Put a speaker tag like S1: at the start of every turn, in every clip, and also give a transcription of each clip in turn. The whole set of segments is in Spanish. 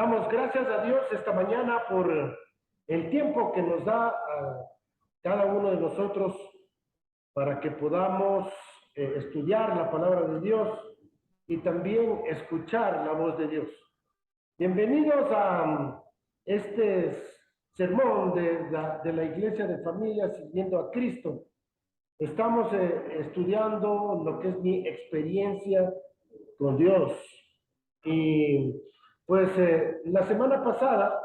S1: Damos gracias a Dios esta mañana por el tiempo que nos da a cada uno de nosotros para que podamos estudiar la palabra de Dios y también escuchar la voz de Dios. Bienvenidos a este sermón de la Iglesia de Familias Siguiendo a Cristo. Estamos estudiando lo que es mi experiencia con Dios. Y pues la semana pasada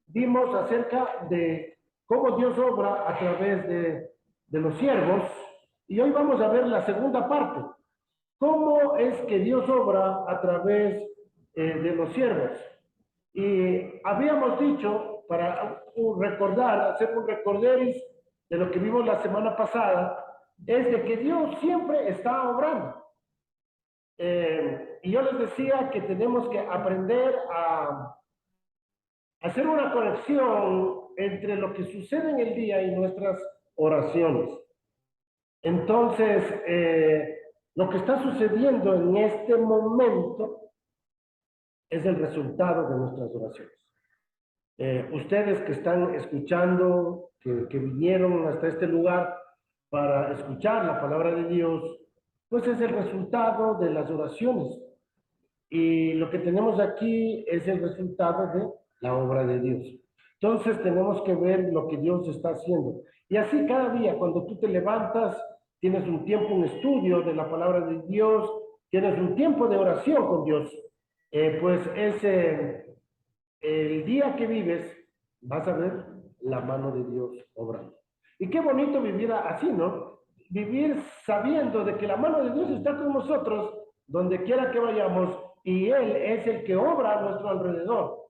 S1: vimos acerca de cómo Dios obra a través de los siervos, y hoy vamos a ver la segunda parte. ¿Cómo es que Dios obra a través de los siervos? Y habíamos dicho, para recordar, hacer un recorderis de lo que vimos la semana pasada, es de que Dios siempre está obrando. Y yo les decía que tenemos que aprender a hacer una conexión entre lo que sucede en el día y nuestras oraciones. Entonces, lo que está sucediendo en este momento es el resultado de nuestras oraciones. Ustedes que están escuchando, que vinieron hasta este lugar para escuchar la palabra de Dios, pues es el resultado de las oraciones. Y lo que tenemos aquí es el resultado de la obra de Dios. Entonces tenemos que ver lo que Dios está haciendo. Y así cada día, cuando tú te levantas, tienes un tiempo, un estudio de la palabra de Dios, tienes un tiempo de oración con Dios, pues es el día que vives, vas a ver la mano de Dios obrando. Y qué bonito vivir así, ¿no? Vivir sabiendo de que la mano de Dios está con nosotros donde quiera que vayamos, y Él es el que obra a nuestro alrededor.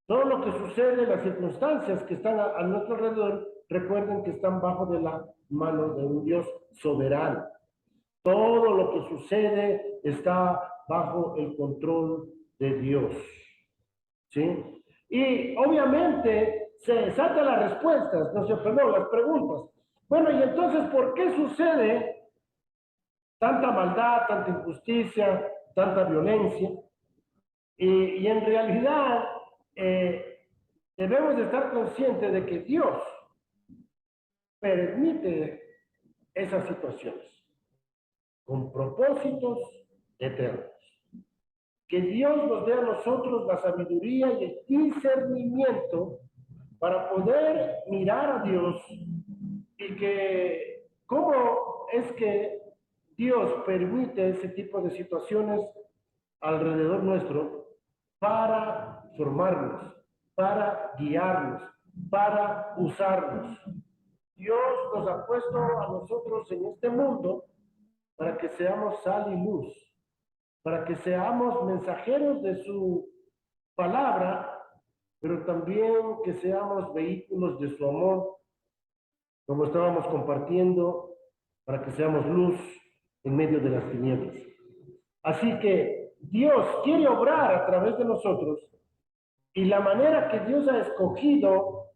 S1: Todo lo que sucede, las circunstancias que están a nuestro alrededor, recuerden que están bajo de la mano de un Dios soberano. Todo lo que sucede está bajo el control de Dios. ¿Sí? Y obviamente se saltan las respuestas, no sé, perdón, las preguntas. Bueno, y entonces, ¿por qué sucede tanta maldad, tanta injusticia, tanta violencia? Y en realidad debemos de estar conscientes de que Dios permite esas situaciones con propósitos eternos. Que Dios nos dé a nosotros la sabiduría y el discernimiento para poder mirar a Dios, y que cómo es que Dios permite ese tipo de situaciones alrededor nuestro para formarnos, para guiarnos, para usarnos. Dios nos ha puesto a nosotros en este mundo para que seamos sal y luz, para que seamos mensajeros de su palabra, pero también que seamos vehículos de su amor, como estábamos compartiendo, para que seamos luz en medio de las tinieblas. Así que Dios quiere obrar a través de nosotros, y la manera que Dios ha escogido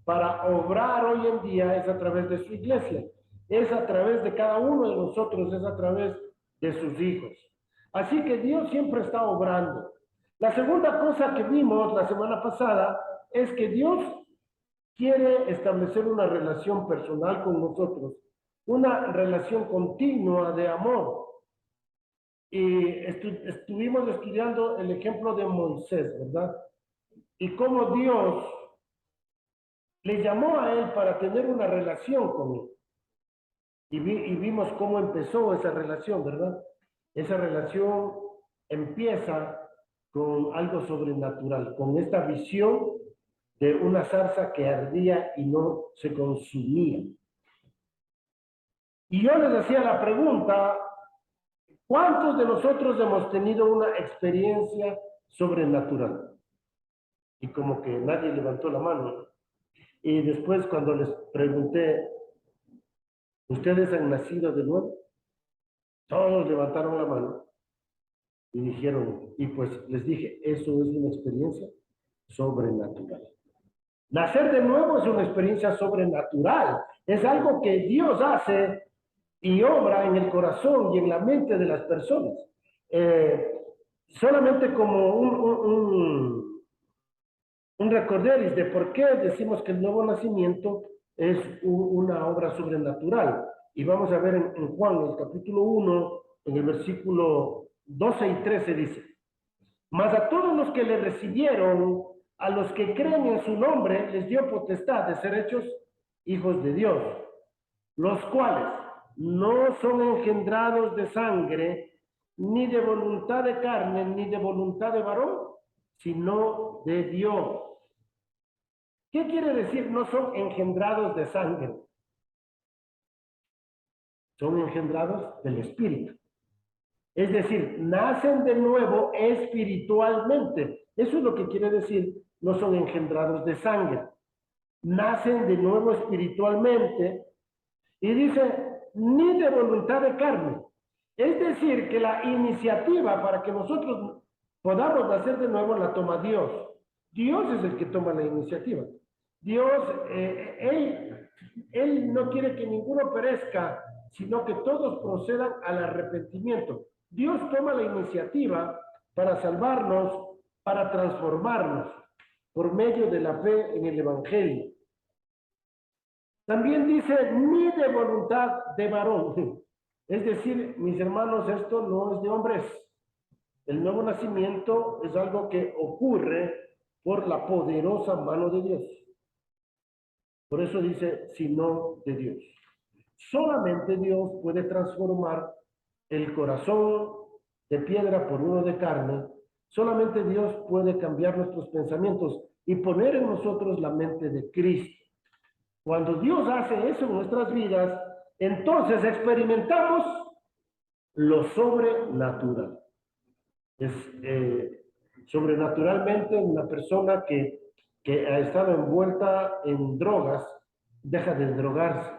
S1: para obrar hoy en día es a través de su iglesia, es a través de cada uno de nosotros, es a través de sus hijos. Así que Dios siempre está obrando. La segunda cosa que vimos la semana pasada es que Dios quiere establecer una relación personal con nosotros, una relación continua de amor. Y estuvimos estudiando el ejemplo de Moisés, ¿verdad? Y cómo Dios le llamó a él para tener una relación con él. Y vimos cómo empezó esa relación, ¿verdad? Esa relación empieza con algo sobrenatural, con esta visión de una zarza que ardía y no se consumía. Y yo les hacía la pregunta, ¿cuántos de nosotros hemos tenido una experiencia sobrenatural? Y como que nadie levantó la mano. Y después, cuando les pregunté, ¿ustedes han nacido de nuevo? Todos levantaron la mano y dijeron, y pues les dije, eso es una experiencia sobrenatural. Nacer de nuevo es una experiencia sobrenatural, es algo que Dios hace y obra en el corazón y en la mente de las personas. Solamente como un recorderis de por qué decimos que el nuevo nacimiento es una obra sobrenatural. Y vamos a ver en Juan, el capítulo 1, en el versículo 12 y 13 dice: mas a todos los que le recibieron, a los que creen en su nombre, les dio potestad de ser hechos hijos de Dios, los cuales no son engendrados de sangre, ni de voluntad de carne, ni de voluntad de varón, sino de Dios. ¿Qué quiere decir no son engendrados de sangre? Son engendrados del Espíritu. Es decir, nacen de nuevo espiritualmente. Eso es lo que quiere decir, no son engendrados de sangre. Nacen de nuevo espiritualmente. Y dice, ni de voluntad de carne. Es decir, que la iniciativa para que nosotros podamos nacer de nuevo la toma Dios. Dios es el que toma la iniciativa. Dios, Él no quiere que ninguno perezca, sino que todos procedan al arrepentimiento. Dios toma la iniciativa para salvarnos, para transformarnos por medio de la fe en el Evangelio. También dice, ni de voluntad de varón. Es decir, mis hermanos, esto no es de hombres. El nuevo nacimiento es algo que ocurre por la poderosa mano de Dios. Por eso dice, sino de Dios. Solamente Dios puede transformar el corazón de piedra por uno de carne. Solamente Dios puede cambiar nuestros pensamientos y poner en nosotros la mente de Cristo. Cuando Dios hace eso en nuestras vidas, entonces experimentamos lo sobrenatural. Es sobrenaturalmente una persona que ha estado envuelta en drogas, deja de drogarse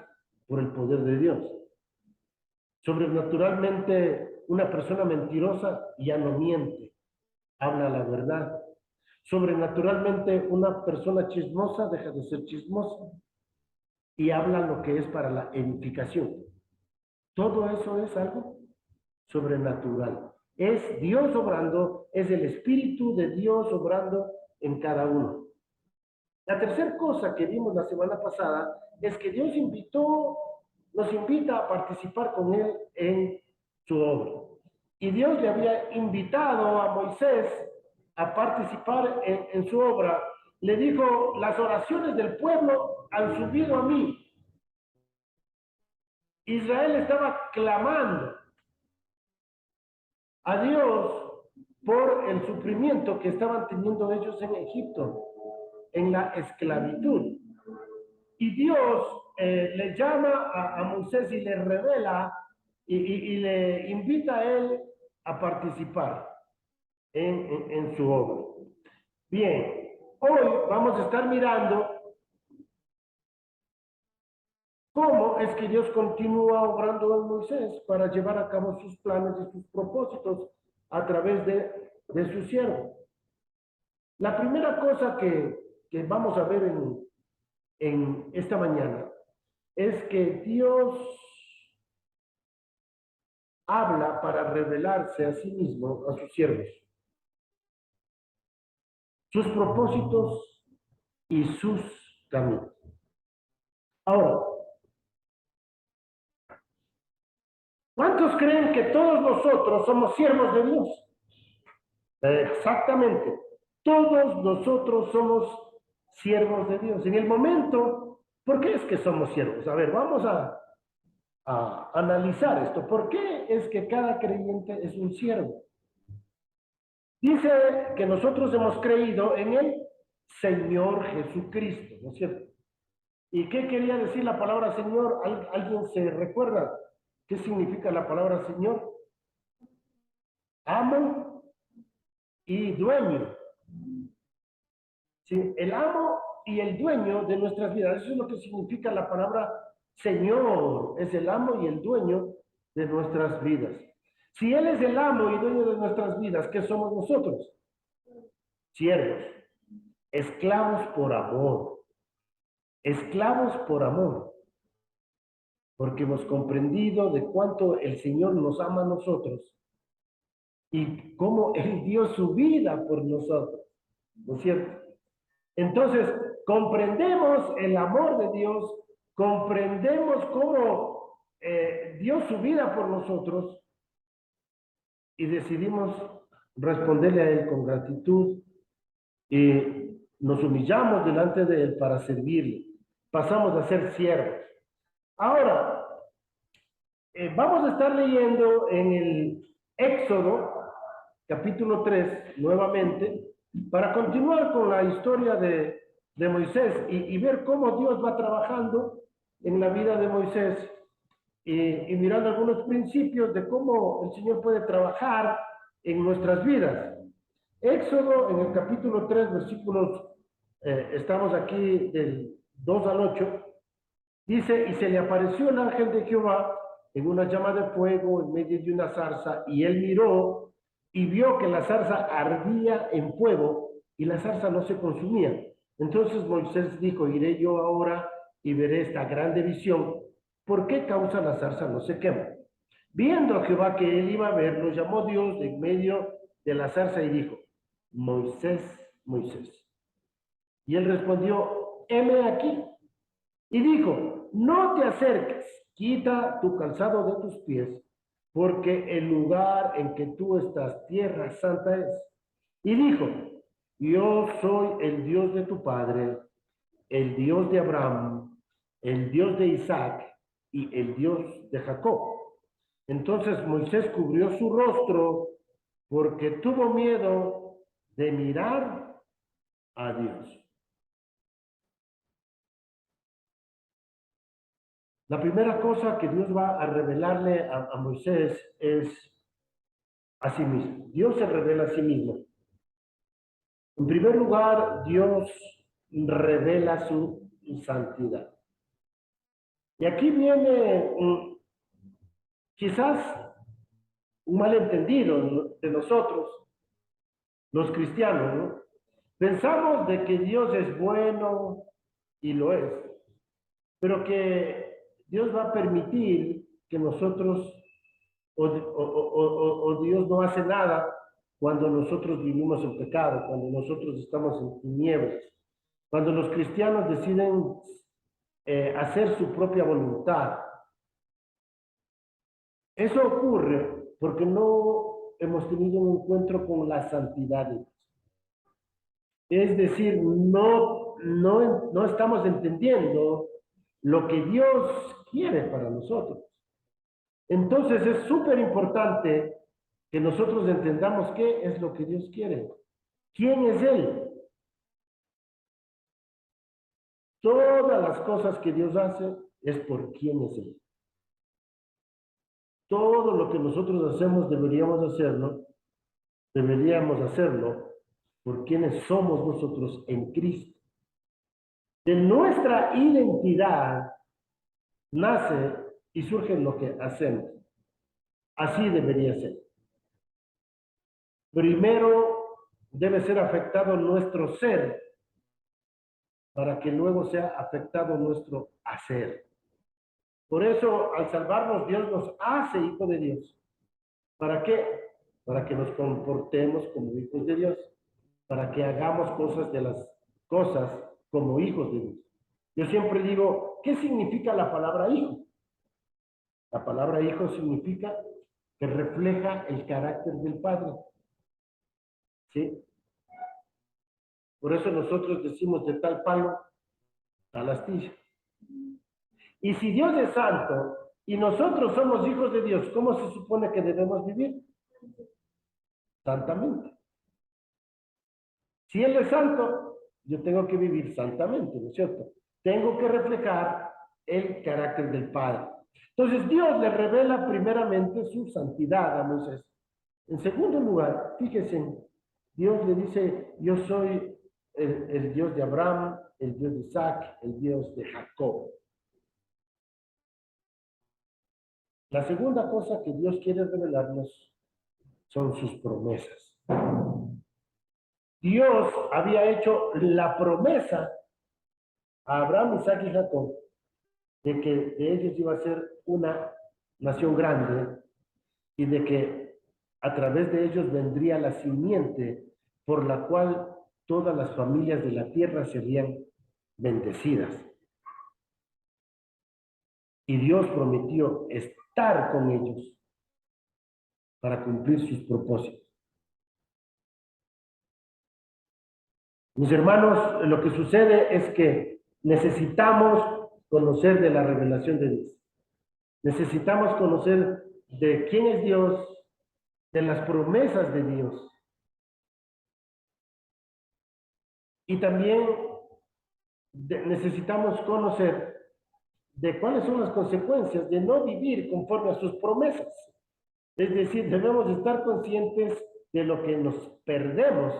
S1: por el poder de Dios. Sobrenaturalmente, una persona mentirosa ya no miente, habla la verdad. Sobrenaturalmente, una persona chismosa deja de ser chismosa y habla lo que es para la edificación. Todo eso es algo sobrenatural. Es Dios obrando, es el Espíritu de Dios obrando en cada uno. La tercera cosa que vimos la semana pasada es que Dios nos invita a participar con Él en su obra. Y Dios le había invitado a Moisés a participar en su obra. Le dijo, las oraciones del pueblo han subido a mí. Israel estaba clamando a Dios por el sufrimiento que estaban teniendo ellos en Egipto, en la esclavitud. Y Dios le llama a Moisés y le revela y le invita a él a participar en su obra. Bien, hoy vamos a estar mirando cómo es que Dios continúa obrando en Moisés para llevar a cabo sus planes y sus propósitos a través de su siervo. La primera cosa que vamos a ver en esta mañana es que Dios habla para revelarse a sí mismo, a sus siervos, sus propósitos y sus caminos. Ahora, ¿cuántos creen que todos nosotros somos siervos de Dios? Exactamente. Todos nosotros somos siervos de Dios. En el momento, ¿por qué es que somos siervos? A ver, vamos a analizar esto. ¿Por qué es que cada creyente es un siervo? Dice que nosotros hemos creído en el Señor Jesucristo, ¿no es cierto? ¿Y qué quería decir la palabra Señor? ¿Alguien se recuerda qué significa la palabra Señor? Amo y dueño. ¿Sí? El amo y el dueño de nuestras vidas. Eso es lo que significa la palabra Señor. Es el amo y el dueño de nuestras vidas. Si Él es el amo y dueño de nuestras vidas, ¿qué somos nosotros? Siervos, esclavos por amor. Esclavos por amor. Porque hemos comprendido de cuánto el Señor nos ama a nosotros y cómo Él dio su vida por nosotros. ¿No es cierto? Entonces, comprendemos el amor de Dios, comprendemos cómo dio su vida por nosotros y decidimos responderle a Él con gratitud y nos humillamos delante de Él para servirle. Pasamos a ser siervos. Ahora, vamos a estar leyendo en el Éxodo, capítulo 3, nuevamente, para continuar con la historia de Moisés y ver cómo Dios va trabajando en la vida de Moisés y mirando algunos principios de cómo el Señor puede trabajar en nuestras vidas. Éxodo, en el capítulo 3, versículos, estamos aquí del 2 al 8, dice, y se le apareció el ángel de Jehová en una llama de fuego en medio de una zarza, y él miró y vio que la zarza ardía en fuego y la zarza no se consumía. Entonces Moisés dijo, iré yo ahora y veré esta grande visión. ¿Por qué causa la zarza no se quema? Viendo a Jehová que él iba a ver, lo llamó Dios de en medio de la zarza y dijo, Moisés, Moisés. Y él respondió, heme aquí. Y dijo, no te acerques, quita tu calzado de tus pies, porque el lugar en que tú estás, tierra santa es. Y dijo, yo soy el Dios de tu padre, el Dios de Abraham, el Dios de Isaac y el Dios de Jacob. Entonces Moisés cubrió su rostro porque tuvo miedo de mirar a Dios. La primera cosa que Dios va a revelarle a Moisés es a sí mismo. Dios se revela a sí mismo. En primer lugar, Dios revela su santidad. Y aquí viene quizás un malentendido de nosotros, los cristianos, ¿no? Pensamos de que Dios es bueno y lo es, pero que Dios va a permitir que nosotros, o Dios no hace nada cuando nosotros vivimos en pecado, cuando nosotros estamos en tinieblas, cuando los cristianos deciden hacer su propia voluntad. Eso ocurre porque no hemos tenido un encuentro con la santidad de Dios. Es decir, no estamos entendiendo lo que Dios quiere para nosotros. Entonces es súper importante que nosotros entendamos qué es lo que Dios quiere. ¿Quién es Él? Todas las cosas que Dios hace es por quién es Él. Todo lo que nosotros hacemos deberíamos hacerlo por quienes somos nosotros en Cristo. De nuestra identidad nace y surge lo que hacemos. Así debería ser. Primero debe ser afectado nuestro ser para que luego sea afectado nuestro hacer. Por eso, al salvarnos, Dios nos hace hijos de Dios. ¿Para qué? Para que nos comportemos como hijos de Dios, para que hagamos cosas como hijos de Dios. Yo siempre digo, ¿qué significa la palabra hijo? La palabra hijo significa que refleja el carácter del Padre. ¿Sí? Por eso nosotros decimos de tal palo, tal astilla. Y si Dios es santo y nosotros somos hijos de Dios, ¿cómo se supone que debemos vivir? Santamente. Si Él es santo, yo tengo que vivir santamente, ¿no es cierto? Tengo que reflejar el carácter del Padre. Entonces Dios le revela primeramente su santidad a Moisés. En segundo lugar, fíjense, Dios le dice, yo soy el Dios de Abraham, el Dios de Isaac, el Dios de Jacob. La segunda cosa que Dios quiere revelarnos son sus promesas. Dios había hecho la promesa a Abraham, Isaac y Jacob de que de ellos iba a ser una nación grande y de que a través de ellos vendría la simiente por la cual todas las familias de la tierra serían bendecidas. Y Dios prometió estar con ellos para cumplir sus propósitos. Mis hermanos, lo que sucede es que necesitamos conocer de la revelación de Dios. Necesitamos conocer de quién es Dios, de las promesas de Dios. Y también necesitamos conocer de cuáles son las consecuencias de no vivir conforme a sus promesas. Es decir, debemos estar conscientes de lo que nos perdemos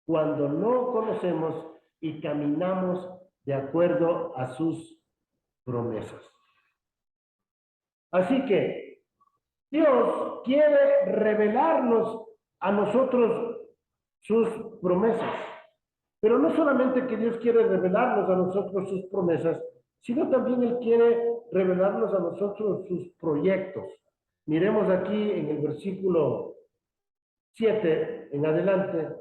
S1: cuando no conocemos y caminamos de acuerdo a sus promesas. Así que Dios quiere revelarnos a nosotros sus promesas. Pero no solamente que Dios quiere revelarnos a nosotros sus promesas, sino también Él quiere revelarnos a nosotros sus proyectos. Miremos aquí en el versículo 7 en adelante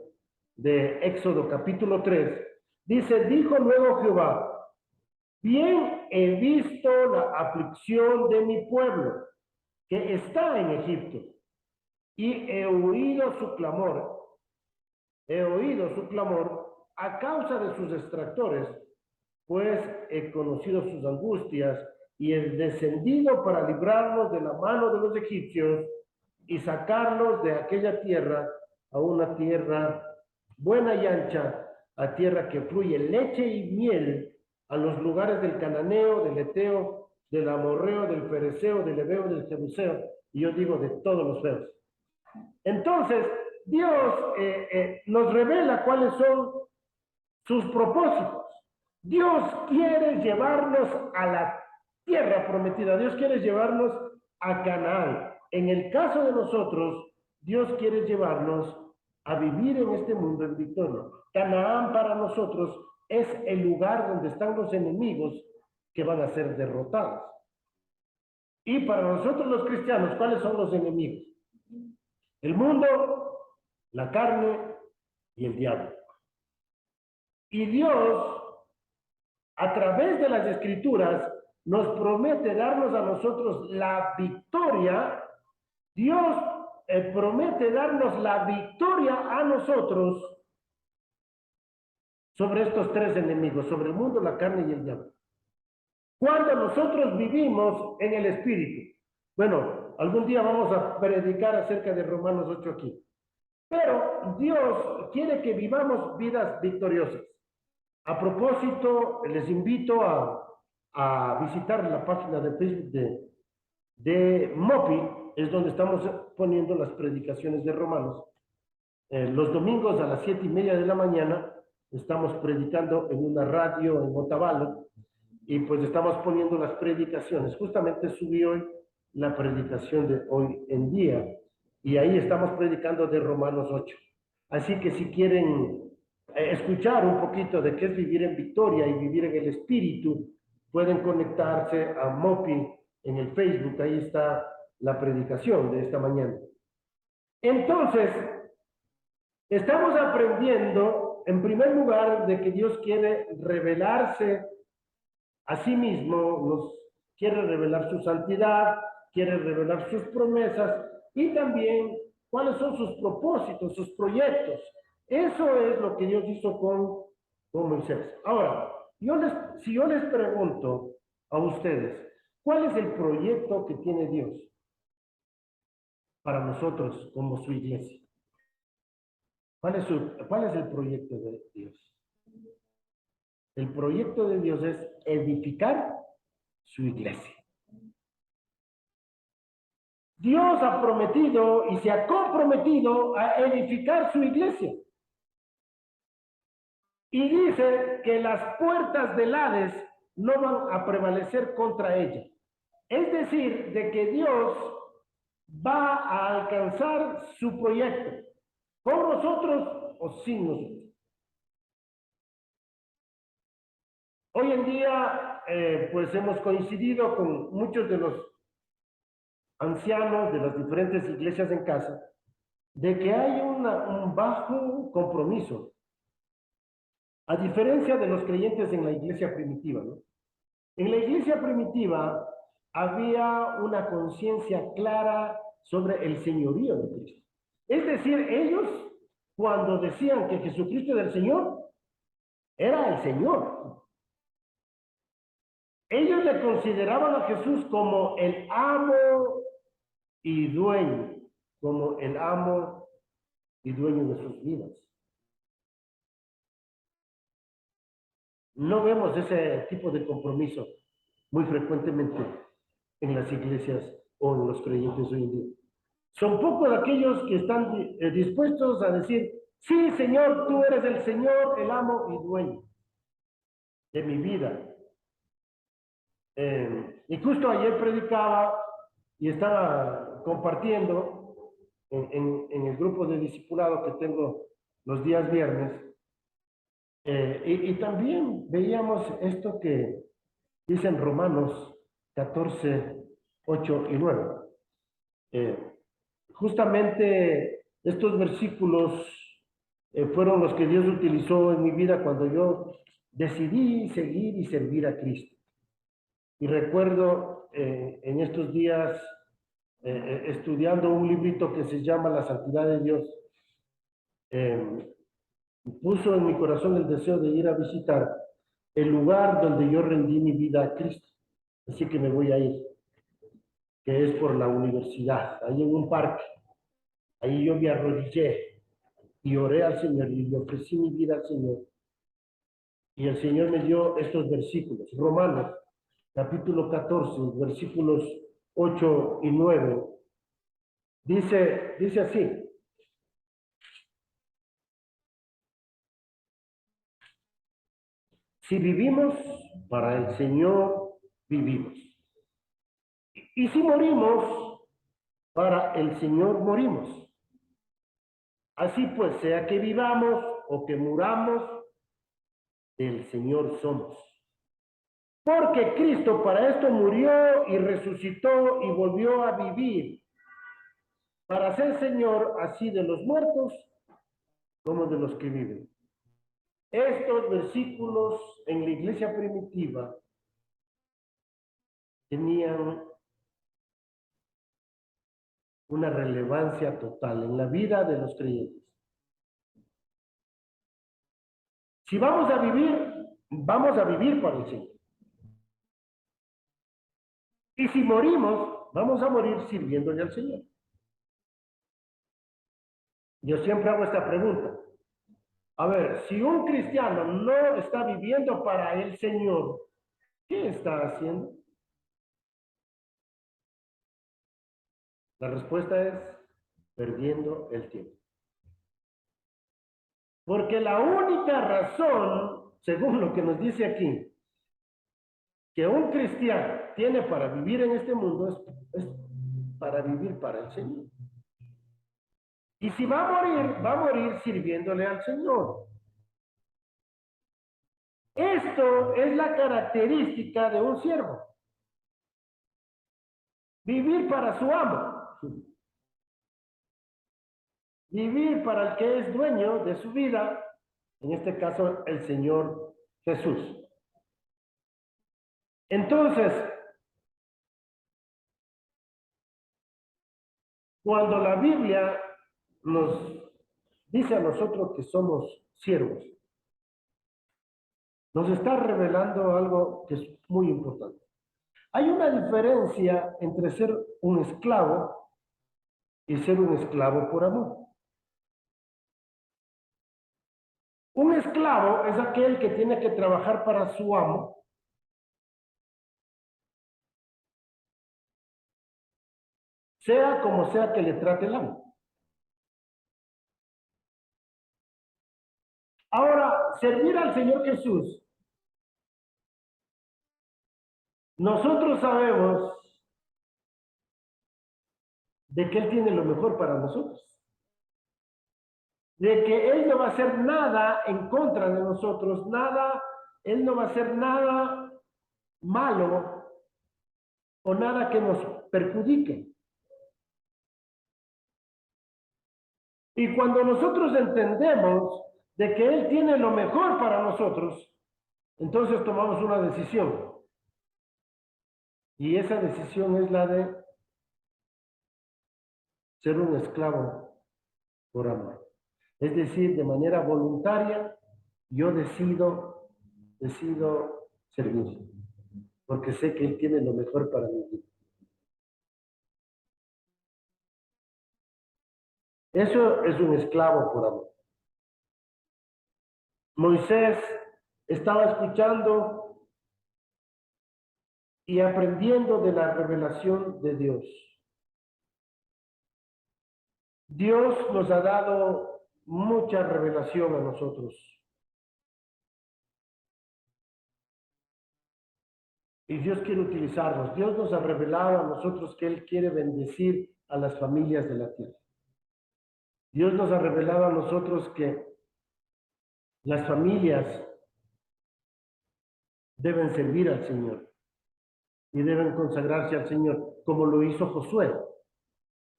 S1: de Éxodo capítulo 3, dice, dijo luego Jehová, bien he visto la aflicción de mi pueblo, que está en Egipto, y he oído su clamor a causa de sus extractores, pues he conocido sus angustias, y he descendido para librarlos de la mano de los egipcios, y sacarlos de aquella tierra a una tierra buena y ancha, a tierra que fluye leche y miel, a los lugares del cananeo, del eteo, del amorreo, del fereceo, del heveo, del jebuseo, y yo digo de todos los feos. Entonces, Dios nos revela cuáles son sus propósitos. Dios quiere llevarnos a la tierra prometida. Dios quiere llevarnos a Canaán. En el caso de nosotros, Dios quiere llevarnos a vivir en este mundo en victoria. Canaán para nosotros es el lugar donde están los enemigos que van a ser derrotados. Y para nosotros los cristianos, ¿cuáles son los enemigos? El mundo, la carne y el diablo. Y Dios, a través de las Escrituras, nos promete darnos a nosotros la victoria. Dios promete darnos la victoria a nosotros sobre estos tres enemigos, sobre el mundo, la carne y el diablo. Cuando nosotros vivimos en el Espíritu. Bueno, algún día vamos a predicar acerca de Romanos 8 aquí. Pero Dios quiere que vivamos vidas victoriosas. A propósito, les invito a visitar la página de Facebook de Mopi, es donde estamos poniendo las predicaciones de Romanos. Los domingos a las 7:30 de la mañana estamos predicando en una radio en Otavalo y pues estamos poniendo las predicaciones. Justamente subí hoy la predicación de hoy en día y ahí estamos predicando de Romanos 8. Así que si quieren escuchar un poquito de qué es vivir en victoria y vivir en el Espíritu, pueden conectarse a Mopi en el Facebook, ahí está la predicación de esta mañana. Entonces, estamos aprendiendo, en primer lugar, de que Dios quiere revelarse a sí mismo, nos quiere revelar su santidad, quiere revelar sus promesas y también cuáles son sus propósitos, sus proyectos. Eso es lo que Dios hizo con Moisés. Ahora, si yo les pregunto a ustedes, ¿cuál es el proyecto que tiene Dios para nosotros como su iglesia? ¿Cuál es el proyecto de Dios? El proyecto de Dios es edificar su iglesia. Dios ha prometido y se ha comprometido a edificar su iglesia. Y dice que las puertas del Hades no van a prevalecer contra ella. Es decir, de que Dios va a alcanzar su proyecto, con nosotros o sin nosotros. Hoy en día, pues hemos coincidido con muchos de los ancianos de las diferentes iglesias en casa, de que hay un bajo compromiso A diferencia de los creyentes en la iglesia primitiva, ¿no? En la iglesia primitiva había una conciencia clara sobre el señorío de Cristo. Es decir, ellos, cuando decían que Jesucristo era el Señor, era el Señor. Ellos le consideraban a Jesús como el amo y dueño, como el amo y dueño de sus vidas. No vemos ese tipo de compromiso muy frecuentemente en las iglesias o en los creyentes hoy en día. Son pocos aquellos que están dispuestos a decir, sí, Señor, tú eres el Señor, el amo y dueño de mi vida. Y justo ayer predicaba y estaba compartiendo en el grupo de discipulado que tengo los días viernes, y también veíamos esto que dicen Romanos 14, 8 y 9. Justamente estos versículos fueron los que Dios utilizó en mi vida cuando yo decidí seguir y servir a Cristo. Y recuerdo en estos días estudiando un librito que se llama La Santidad de Dios, puso en mi corazón el deseo de ir a visitar el lugar donde yo rendí mi vida a Cristo. Así que me voy a ir, que es por la universidad, ahí en un parque. Ahí yo me arrodillé y oré al Señor y le ofrecí mi vida al Señor. Y el Señor me dio estos versículos. Romanos, capítulo 14, versículos 8 y 9. Dice así. Si vivimos, para el Señor vivimos. Y si morimos, para el Señor morimos. Así pues, sea que vivamos o que muramos, del Señor somos. Porque Cristo para esto murió y resucitó y volvió a vivir, para ser Señor así de los muertos como de los que viven. Estos versículos en la iglesia primitiva tenían una relevancia total en la vida de los creyentes. Si vamos a vivir para el Señor. Y si morimos, vamos a morir sirviéndole al Señor. Yo siempre hago esta pregunta. A ver, si un cristiano no está viviendo para el Señor, ¿qué está haciendo? La respuesta es perdiendo el tiempo. Porque la única razón, según lo que nos dice aquí, que un cristiano tiene para vivir en este mundo es para vivir para el Señor. Y si va a morir sirviéndole al Señor. Esto es la característica de un siervo. Vivir para su amo. Vivir para el que es dueño de su vida, en este caso el Señor Jesús. Entonces, cuando la Biblia nos dice a nosotros que somos siervos, nos está revelando algo que es muy importante. Hay una diferencia entre ser un esclavo y ser un esclavo por amor. Un esclavo es aquel que tiene que trabajar para su amo, sea como sea que le trate el amo. Ahora, servir al Señor Jesús, nosotros sabemos de que Él tiene lo mejor para nosotros. De que Él no va a hacer nada en contra de nosotros, nada, Él no va a hacer nada malo o nada que nos perjudique. Y cuando nosotros entendemos de que Él tiene lo mejor para nosotros, entonces tomamos una decisión. Y esa decisión es la de ser un esclavo por amor. Es decir, de manera voluntaria, yo decido servir, porque sé que Él tiene lo mejor para mi vida. Eso es un esclavo por amor. Moisés estaba escuchando y aprendiendo de la revelación de Dios. Dios nos ha dado mucha revelación a nosotros. Y Dios quiere utilizarnos. Dios nos ha revelado a nosotros que Él quiere bendecir a las familias de la tierra. Dios nos ha revelado a nosotros que las familias deben servir al Señor y deben consagrarse al Señor, como lo hizo Josué.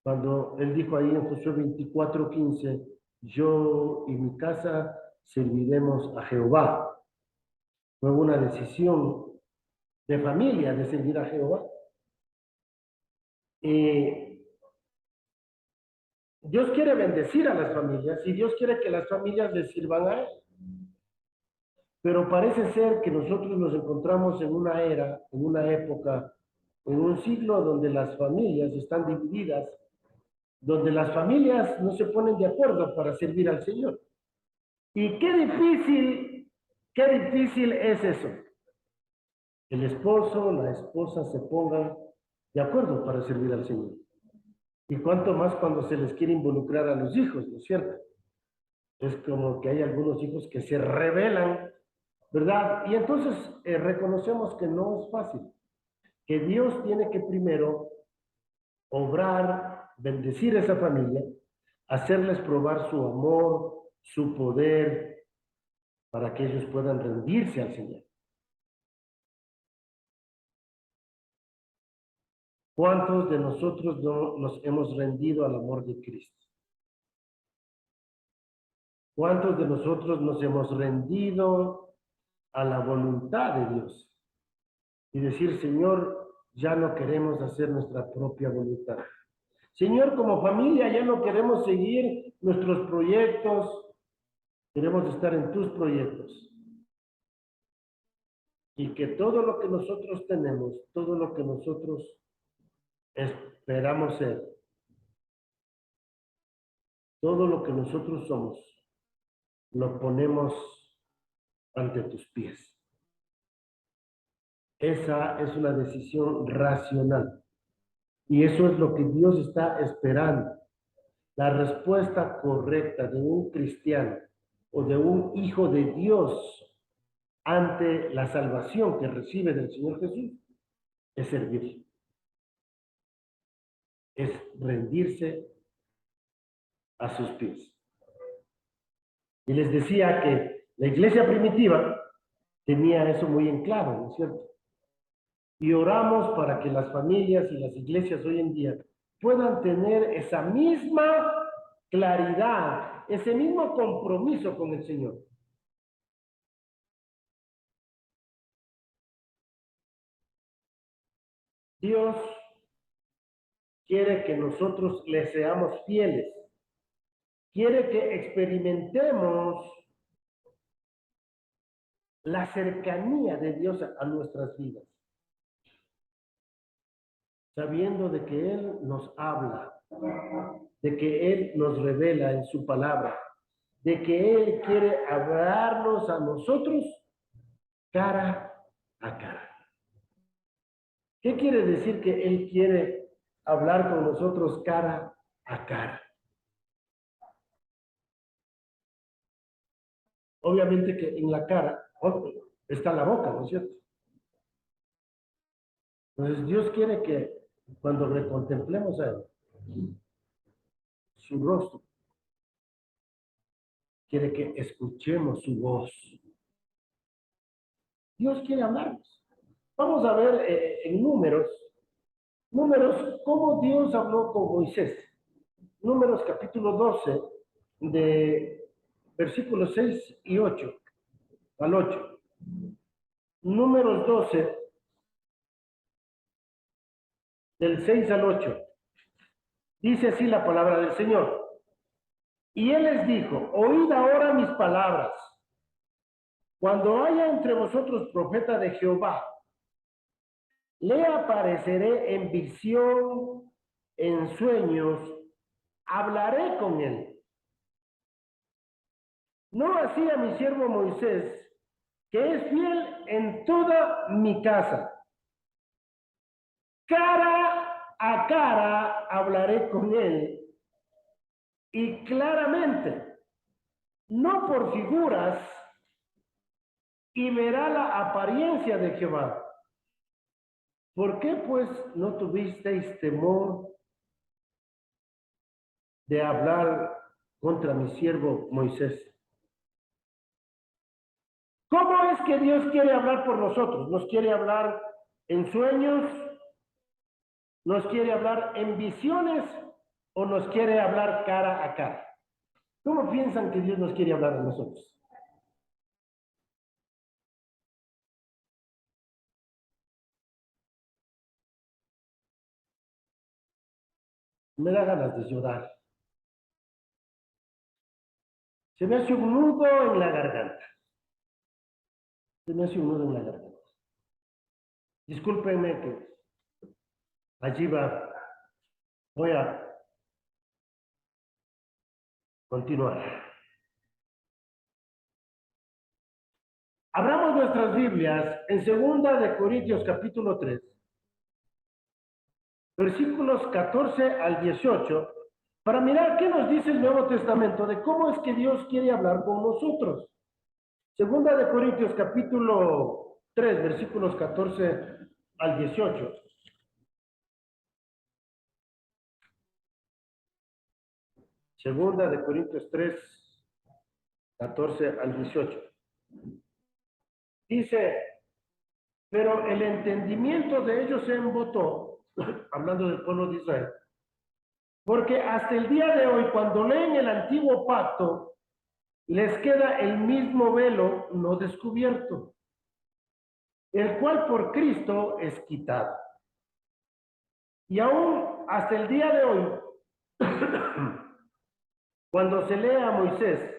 S1: Cuando Él dijo ahí en Josué 24:15, yo y mi casa serviremos a Jehová. Fue una decisión de familia de servir a Jehová. Dios quiere bendecir a las familias y Dios quiere que las familias le sirvan a Él. Pero parece ser que nosotros nos encontramos en una era, en una época, en un siglo donde las familias están divididas, donde las familias no se ponen de acuerdo para servir al Señor. Y qué difícil es eso. El esposo, la esposa se pongan de acuerdo para servir al Señor. Y cuanto más cuando se les quiere involucrar a los hijos, ¿no es cierto? Es como que hay algunos hijos que se rebelan, ¿verdad? Y entonces reconocemos que no es fácil, que Dios tiene que primero obrar, bendecir a esa familia, hacerles probar su amor, su poder, para que ellos puedan rendirse al Señor. ¿Cuántos de nosotros no nos hemos rendido al amor de Cristo? ¿Cuántos de nosotros nos hemos rendido a la voluntad de Dios? Y decir, Señor, ya no queremos hacer nuestra propia voluntad. Señor, como familia ya no queremos seguir nuestros proyectos, queremos estar en tus proyectos. Y que todo lo que nosotros tenemos, todo lo que nosotros esperamos ser, todo lo que nosotros somos, lo ponemos ante tus pies. Esa es una decisión racional. Y eso es lo que Dios está esperando. La respuesta correcta de un cristiano o de un hijo de Dios ante la salvación que recibe del Señor Jesús es servir. Es rendirse a sus pies. Y les decía que la iglesia primitiva tenía eso muy en claro, ¿no es cierto? Y oramos para que las familias y las iglesias hoy en día puedan tener esa misma claridad, ese mismo compromiso con el Señor. Dios quiere que nosotros le seamos fieles. Quiere que experimentemos la cercanía de Dios a nuestras vidas, sabiendo de que Él nos habla, de que Él nos revela en su palabra, de que Él quiere hablarnos a nosotros cara a cara. ¿Qué quiere decir que Él quiere hablar con nosotros cara a cara? Obviamente que en la cara está la boca, ¿no es cierto? Entonces Dios quiere que cuando le contemplemos a Él, su rostro, quiere que escuchemos su voz. Dios quiere hablarnos. Vamos a ver en números, cómo Dios habló con Moisés. Números capítulo 12, versículos 6 y 8, al 8. Números 12, del 6 al 8. Dice así la palabra del Señor. Y él les dijo, oíd ahora mis palabras. Cuando haya entre vosotros profeta de Jehová, le apareceré en visión, en sueños, hablaré con él. No así a mi siervo Moisés, que es fiel en toda mi casa. Cara a cara hablaré con él y claramente, no por figuras, y verá la apariencia de Jehová. ¿Por qué pues no tuvisteis temor de hablar contra mi siervo Moisés? ¿Cómo es que Dios quiere hablar por nosotros? ¿Nos quiere hablar en sueños? ¿Nos quiere hablar en visiones? ¿O nos quiere hablar cara a cara? ¿Cómo piensan que Dios nos quiere hablar a nosotros? Me da ganas de llorar. Se me hace un nudo en la garganta. Se me hace un nudo en la garganta. Discúlpenme que allí va. Voy a continuar. Abramos nuestras Biblias en 2 Corintios capítulo 3, versículos 14 al 18, para mirar qué nos dice el Nuevo Testamento de cómo es que Dios quiere hablar con nosotros. 2 Corintios capítulo 3, versículos 14 al 18. Segunda de Corintios 3, 14 al 18. Dice, pero el entendimiento de ellos se embotó, hablando del pueblo de Israel, porque hasta el día de hoy, cuando leen el antiguo pacto, les queda el mismo velo no descubierto, el cual por Cristo es quitado. Y aún hasta el día de hoy, cuando se lee a Moisés,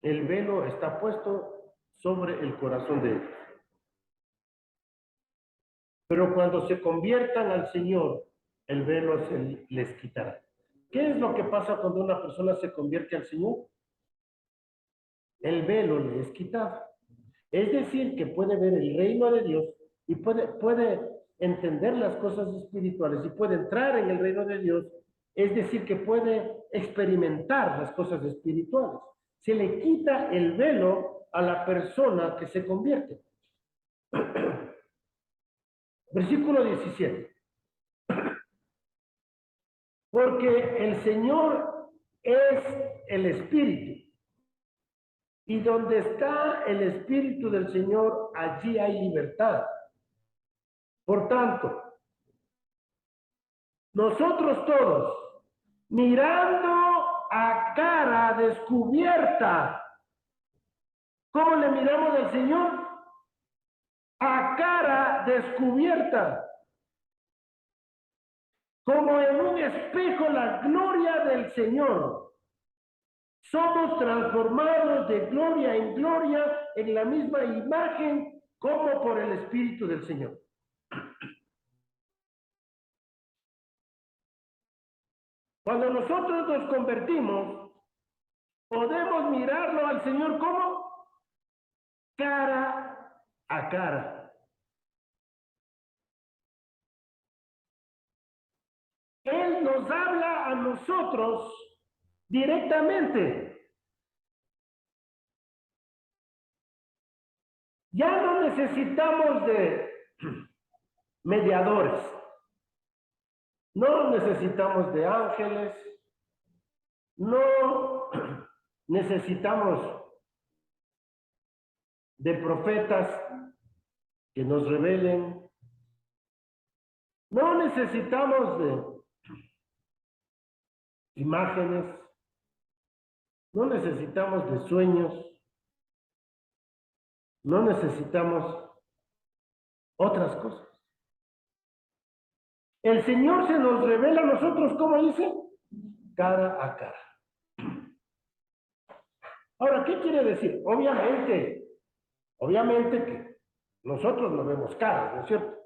S1: el velo está puesto sobre el corazón de ellos. Pero cuando se conviertan al Señor, el velo se les quitará. ¿Qué es lo que pasa cuando una persona se convierte al Señor? El velo le es quitado. Es decir, que puede ver el reino de Dios y puede entender las cosas espirituales y puede entrar en el reino de Dios. Es decir, que puede experimentar las cosas espirituales. Se le quita el velo a la persona que se convierte. Versículo 17. Porque el Señor es el Espíritu. Y donde está el Espíritu del Señor, allí hay libertad. Por tanto, nosotros todos, mirando a cara descubierta, ¿cómo le miramos al Señor? A cara descubierta. Como en un espejo la gloria del Señor. Somos transformados de gloria en gloria en la misma imagen como por el Espíritu del Señor. Cuando nosotros nos convertimos, podemos mirarlo al Señor como cara a cara. Él nos habla a nosotros directamente. Ya no necesitamos de mediadores. No necesitamos de ángeles. No necesitamos de profetas que nos revelen. No necesitamos de imágenes. No necesitamos de sueños, no necesitamos otras cosas. El Señor se nos revela a nosotros, ¿cómo dice? Cara a cara. Ahora, ¿qué quiere decir? Obviamente que nosotros no vemos caras, ¿no es cierto?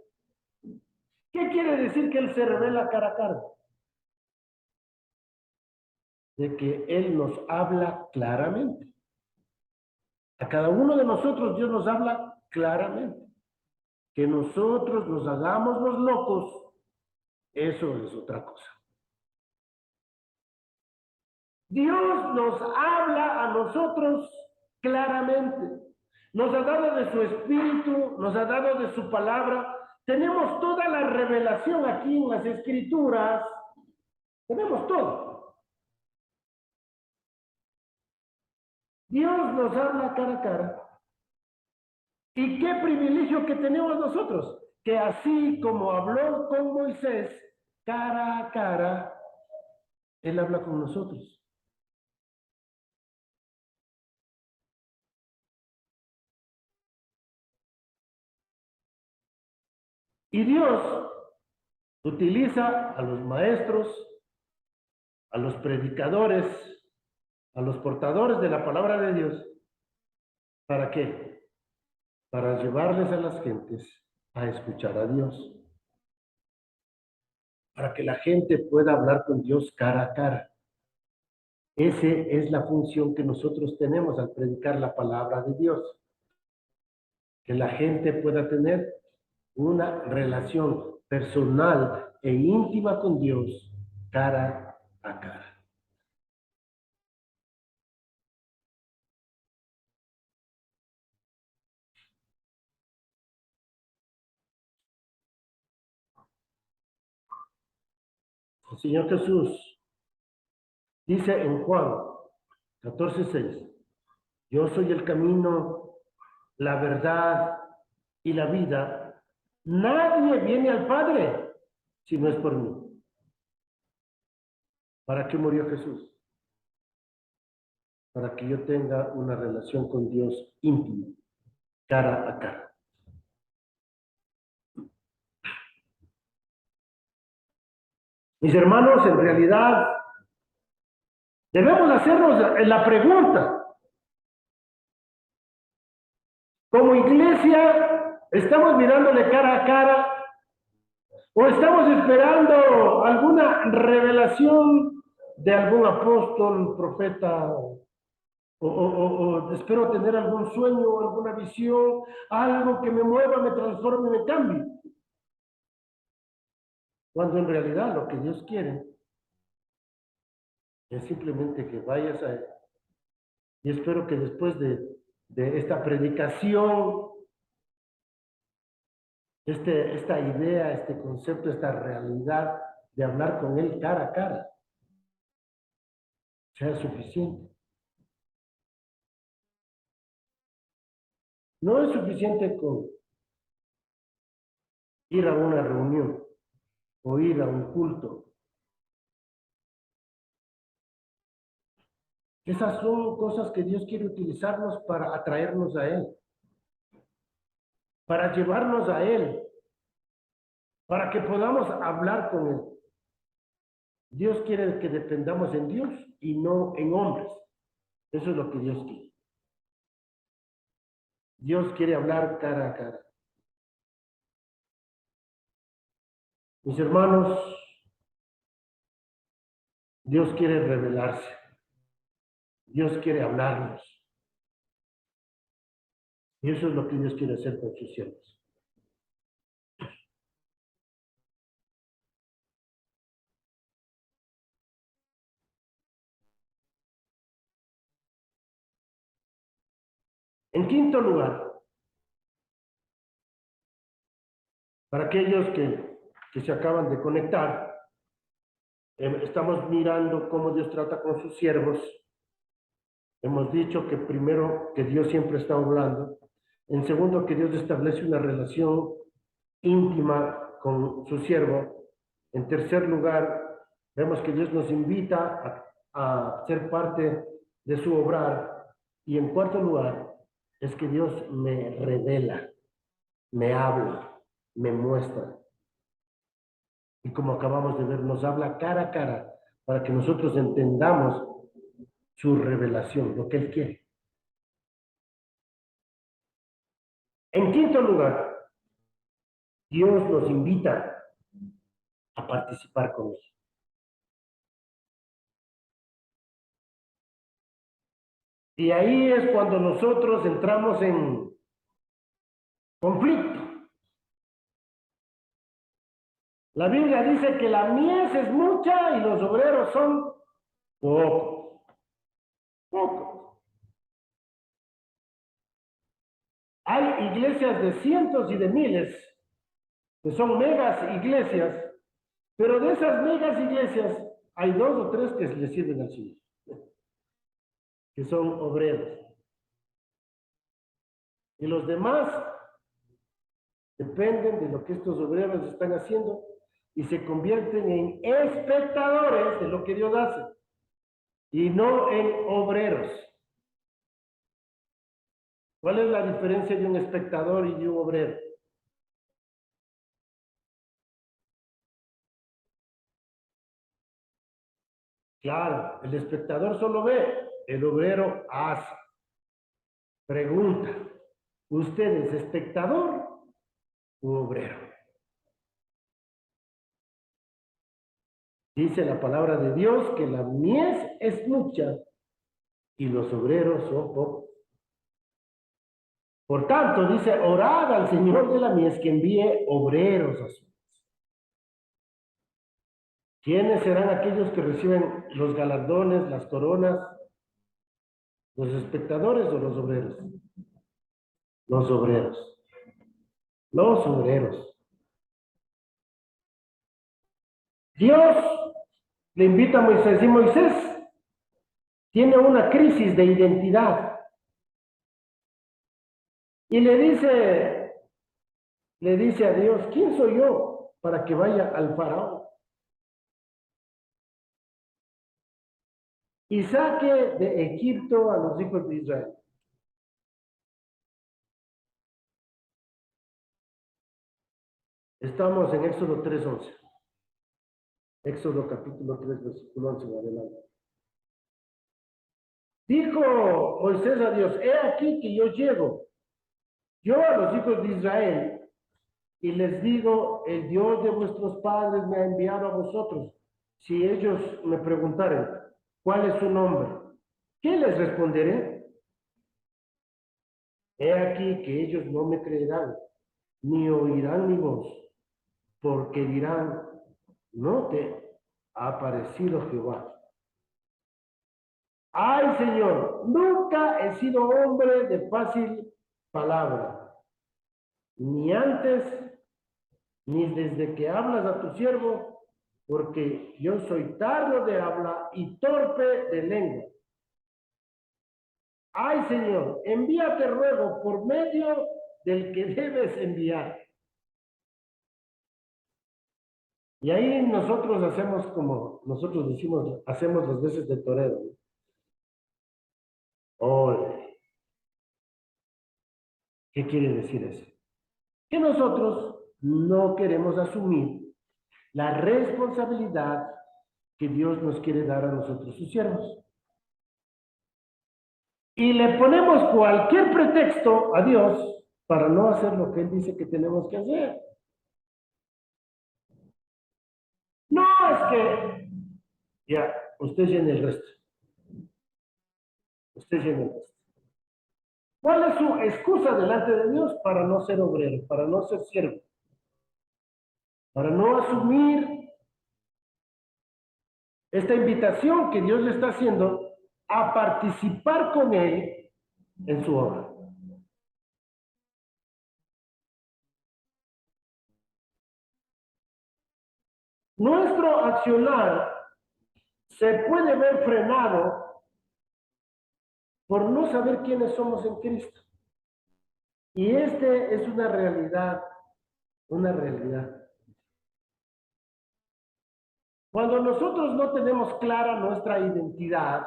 S1: ¿Qué quiere decir que Él se revela cara a cara? De que Él nos habla claramente. A cada uno de nosotros Dios nos habla claramente. Que nosotros nos hagamos los locos, eso es otra cosa. Dios nos habla a nosotros claramente. Nos ha dado de su espíritu, nos ha dado de su palabra. Tenemos toda la revelación aquí en las escrituras. Tenemos todo. Dios nos habla cara a cara. ¿Y qué privilegio que tenemos nosotros? Que así como habló con Moisés, cara a cara, Él habla con nosotros. Y Dios utiliza a los maestros, a los predicadores, a los portadores de la palabra de Dios. ¿Para qué? Para llevarles a las gentes a escuchar a Dios. Para que la gente pueda hablar con Dios cara a cara. Esa es la función que nosotros tenemos al predicar la palabra de Dios. Que la gente pueda tener una relación personal e íntima con Dios cara a cara. El Señor Jesús dice en Juan 14:6, yo soy el camino, la verdad y la vida. Nadie viene al Padre si no es por mí. ¿Para qué murió Jesús? Para que yo tenga una relación con Dios íntima, cara a cara. Mis hermanos, en realidad, debemos hacernos la pregunta. Como iglesia, ¿estamos mirándole cara a cara o estamos esperando alguna revelación de algún apóstol, profeta, o espero tener algún sueño, alguna visión, algo que me mueva, me transforme, me cambie? Cuando en realidad lo que Dios quiere es simplemente que vayas a Él. Y espero que después de esta predicación, esta idea, este concepto, esta realidad de hablar con Él cara a cara, sea suficiente. No es suficiente con ir a una reunión o ir a un culto. Esas son cosas que Dios quiere utilizarnos para atraernos a Él, para llevarnos a Él, para que podamos hablar con Él. Dios quiere que dependamos en Dios y no en hombres. Eso es lo que Dios quiere. Dios quiere hablar cara a cara. Mis hermanos, Dios quiere revelarse. Dios quiere hablarnos. Y eso es lo que Dios quiere hacer con sus siervos. En quinto lugar, para aquellos que se acaban de conectar, estamos mirando cómo Dios trata con sus siervos. Hemos dicho que primero, que Dios siempre está hablando. En segundo, que Dios establece una relación íntima con su siervo. En tercer lugar, vemos que Dios nos invita a ser parte de su obrar. Y en cuarto lugar, es que Dios me revela, me habla, me muestra. Y como acabamos de ver, nos habla cara a cara para que nosotros entendamos su revelación, lo que Él quiere. En quinto lugar, Dios nos invita a participar con Él. Y ahí es cuando nosotros entramos en conflicto. La Biblia dice que la mies es mucha y los obreros son pocos. Pocos. Hay iglesias de cientos y de miles, que son megas iglesias, pero de esas megas iglesias hay dos o tres que le sirven al Señor, que son obreros. Y los demás dependen de lo que estos obreros están haciendo y se convierten en espectadores de lo que Dios hace y no en obreros. ¿Cuál es la diferencia de un espectador y de un obrero? Claro, el espectador solo ve, el obrero hace, pregunta. ¿Usted es espectador u obrero? Dice la palabra de Dios que la mies es mucha y los obreros son pocos. Por tanto, dice, orad al Señor de la mies que envíe obreros a su mies. ¿Quiénes serán aquellos que reciben los galardones, las coronas? ¿Los espectadores o los obreros? Los obreros. Los obreros. Dios le invita a Moisés y Moisés tiene una crisis de identidad y le dice a Dios, ¿quién soy yo para que vaya al faraón y saque de Egipto a los hijos de Israel? Estamos en Éxodo 3:11. Éxodo capítulo 3, versículo 11 en adelante. Dijo Moisés a Dios, he aquí que yo llego, yo a los hijos de Israel, y les digo, el Dios de vuestros padres me ha enviado a vosotros. Si ellos me preguntaren, ¿cuál es su nombre? ¿Qué les responderé? He aquí que ellos no me creerán, ni oirán mi voz, porque dirán, no te ha aparecido Jehová. Ay, Señor, nunca he sido hombre de fácil palabra, ni antes, ni desde que hablas a tu siervo, porque yo soy tardo de habla y torpe de lengua. Ay, Señor, envíate ruego por medio del que debes enviar. Y ahí nosotros hacemos como nosotros decimos, hacemos las veces de torero. Ole. ¿Qué quiere decir eso? Que nosotros no queremos asumir la responsabilidad que Dios nos quiere dar a nosotros, sus siervos. Y le ponemos cualquier pretexto a Dios para no hacer lo que Él dice que tenemos que hacer. No es que, ya, usted llene el resto. Usted llene el resto. ¿Cuál es su excusa delante de Dios para no ser obrero, para no ser siervo? Para no asumir esta invitación que Dios le está haciendo a participar con Él en su obra. Nuestro accionar se puede ver frenado por no saber quiénes somos en Cristo. Y este es una realidad, una realidad. Cuando nosotros no tenemos clara nuestra identidad,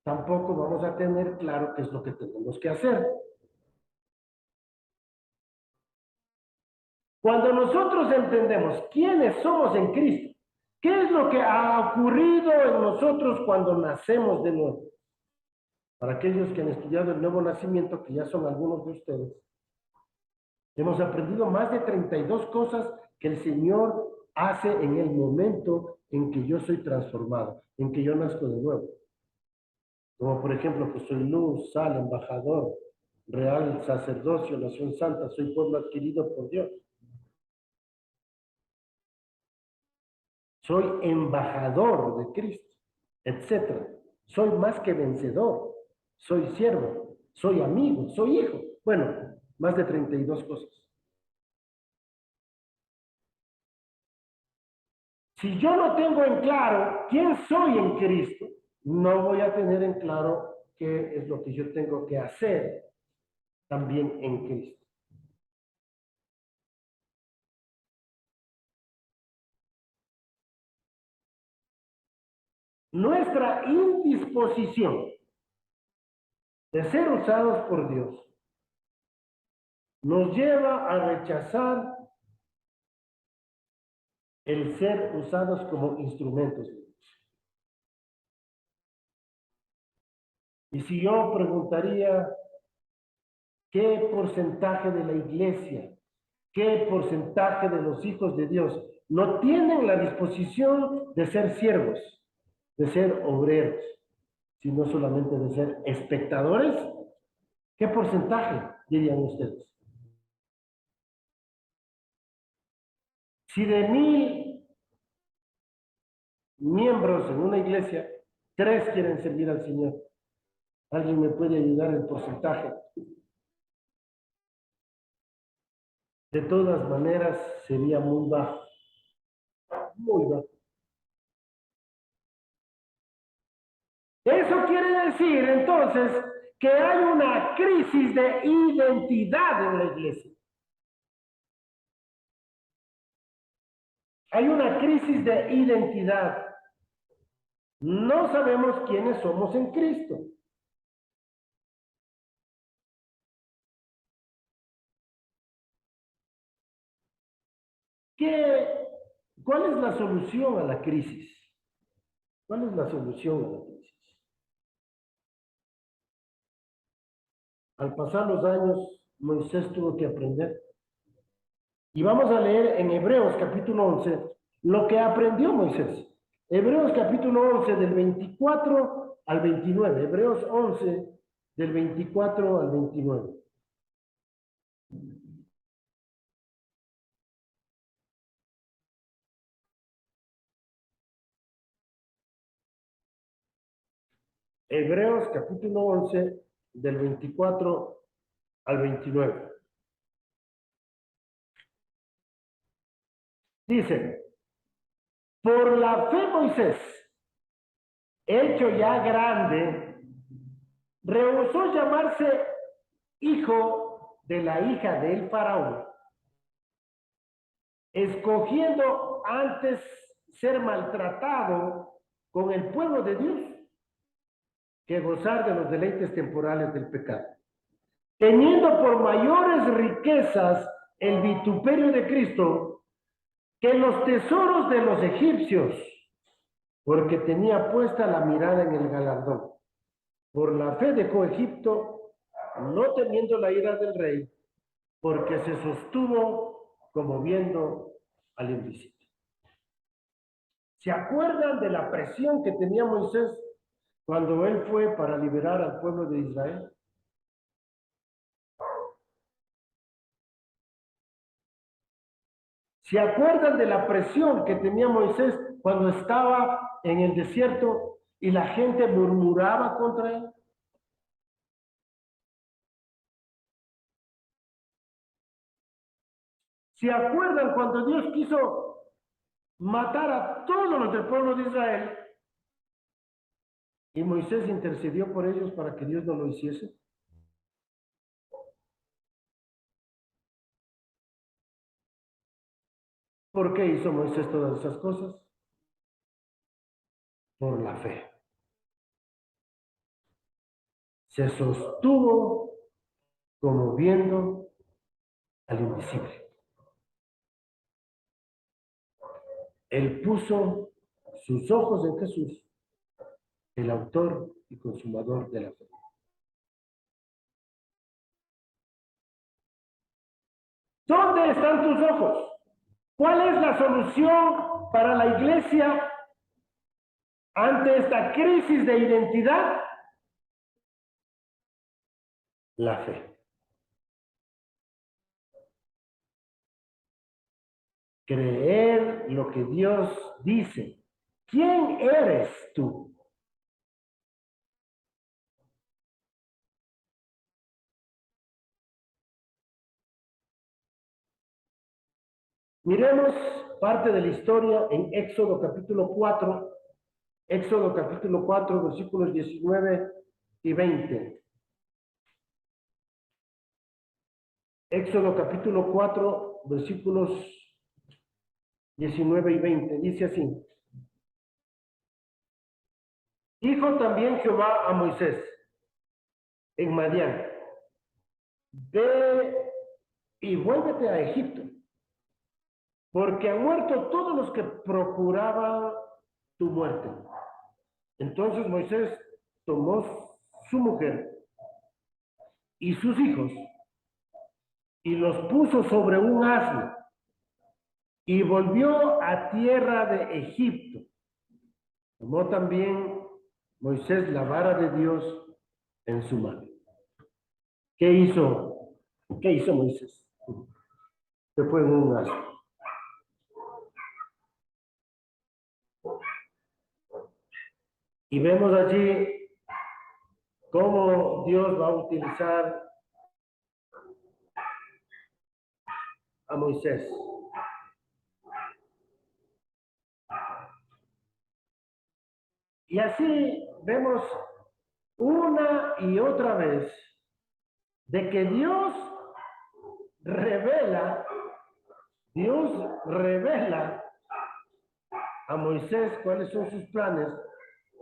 S1: tampoco vamos a tener claro qué es lo que tenemos que hacer. Cuando nosotros entendemos quiénes somos en Cristo, qué es lo que ha ocurrido en nosotros cuando nacemos de nuevo. Para aquellos que han estudiado el nuevo nacimiento, que ya son algunos de ustedes, hemos aprendido más de 32 cosas que el Señor hace en el momento en que yo soy transformado, en que yo nazco de nuevo. Como por ejemplo que soy luz, sal, embajador, real, sacerdocio, nación santa, soy pueblo adquirido por Dios. Soy embajador de Cristo, etcétera. Soy más que vencedor, soy siervo, soy amigo, soy hijo. Bueno, más de 32 cosas. Si yo no tengo en claro quién soy en Cristo, no voy a tener en claro qué es lo que yo tengo que hacer también en Cristo. Nuestra indisposición de ser usados por Dios nos lleva a rechazar el ser usados como instrumentos. Y si yo preguntaría qué porcentaje de la iglesia, qué porcentaje de los hijos de Dios no tienen la disposición de ser siervos, de ser obreros, sino solamente de ser espectadores, ¿qué porcentaje dirían ustedes? Si de 1000 miembros en una iglesia, 3 quieren servir al Señor, ¿alguien me puede ayudar el porcentaje? De todas maneras, sería muy bajo, muy bajo. Eso quiere decir, entonces, que hay una crisis de identidad en la iglesia. Hay una crisis de identidad. No sabemos quiénes somos en Cristo. ¿Qué, ¿Cuál es la solución a la crisis? ¿Cuál es la solución a la crisis? Al pasar los años, Moisés tuvo que aprender. Y vamos a leer en Hebreos capítulo 11 lo que aprendió Moisés. Hebreos capítulo 11 del 24 al 29. Hebreos 11 del 24 al 29. Hebreos capítulo 11 del 24 al 29. Dice, por la fe Moisés, hecho ya grande, rehusó llamarse hijo de la hija del faraón, escogiendo antes ser maltratado con el pueblo de Dios que gozar de los deleites temporales del pecado, teniendo por mayores riquezas el vituperio de Cristo que los tesoros de los egipcios, porque tenía puesta la mirada en el galardón. Por la fe dejó Egipto, no temiendo la ira del rey, porque se sostuvo como viendo al invisible. ¿Se acuerdan de la presión que tenía Moisés cuando él fue para liberar al pueblo de Israel? ¿Se acuerdan de la presión que tenía Moisés cuando estaba en el desierto y la gente murmuraba contra él? ¿Se acuerdan cuando Dios quiso matar a todos los del pueblo de Israel y Moisés intercedió por ellos para que Dios no lo hiciese? ¿Por qué hizo Moisés todas esas cosas? Por la fe. se sostuvo como viendo al invisible. Él puso sus ojos en Jesús, el autor y consumador de la fe. ¿Dónde están tus ojos? ¿Cuál es la solución para la iglesia ante esta crisis de identidad? La fe. Creer lo que Dios dice. ¿Quién eres tú? Miremos parte de la historia en Éxodo capítulo 4, Éxodo capítulo 4, versículos 19 y 20. Éxodo capítulo 4, versículos 19 y 20. Dice así. Dijo también Jehová a Moisés en Madián: ve y vuélvete a Egipto, porque han muerto todos los que procuraban tu muerte. Entonces Moisés tomó su mujer y sus hijos y los puso sobre un asno y volvió a tierra de Egipto. Tomó también Moisés la vara de Dios en su mano. ¿Qué hizo? ¿Qué hizo Moisés? Se fue en un asno. Y vemos allí cómo Dios va a utilizar a Moisés. Y así vemos una y otra vez de que Dios revela a Moisés cuáles son sus planes,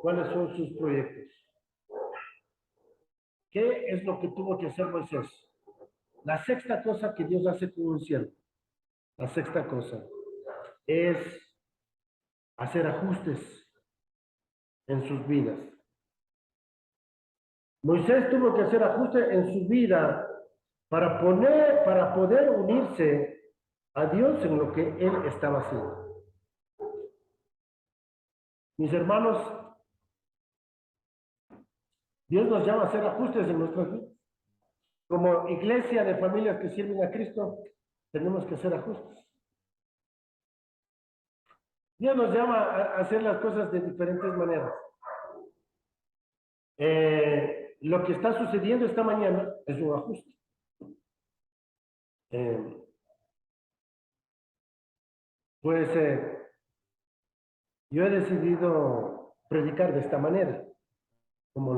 S1: cuáles son sus proyectos. ¿Qué es lo que tuvo que hacer Moisés? La sexta cosa que Dios hace con un siervo, la sexta cosa, es hacer ajustes en sus vidas. Moisés tuvo que hacer ajustes en su vida para poder unirse a Dios en lo que él estaba haciendo. Mis hermanos, Dios nos llama a hacer ajustes en nuestras vidas. Como iglesia de familias que sirven a Cristo, tenemos que hacer ajustes. Dios nos llama a hacer las cosas de diferentes maneras. Lo que está sucediendo esta mañana es un ajuste. Pues yo he decidido predicar de esta manera, como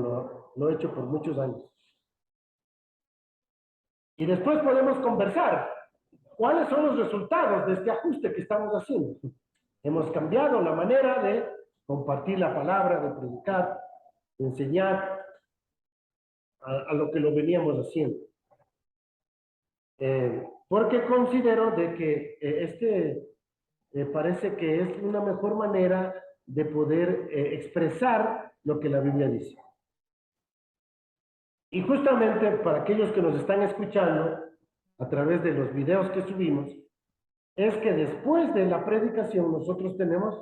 S1: lo he hecho por muchos años. Y después podemos conversar cuáles son los resultados de este ajuste que estamos haciendo. Hemos cambiado la manera de compartir la palabra, de predicar, de enseñar a lo que lo veníamos haciendo. Porque considero de que parece que es una mejor manera de poder expresar lo que la Biblia dice. Y justamente para aquellos que nos están escuchando a través de los videos que subimos, es que después de la predicación nosotros tenemos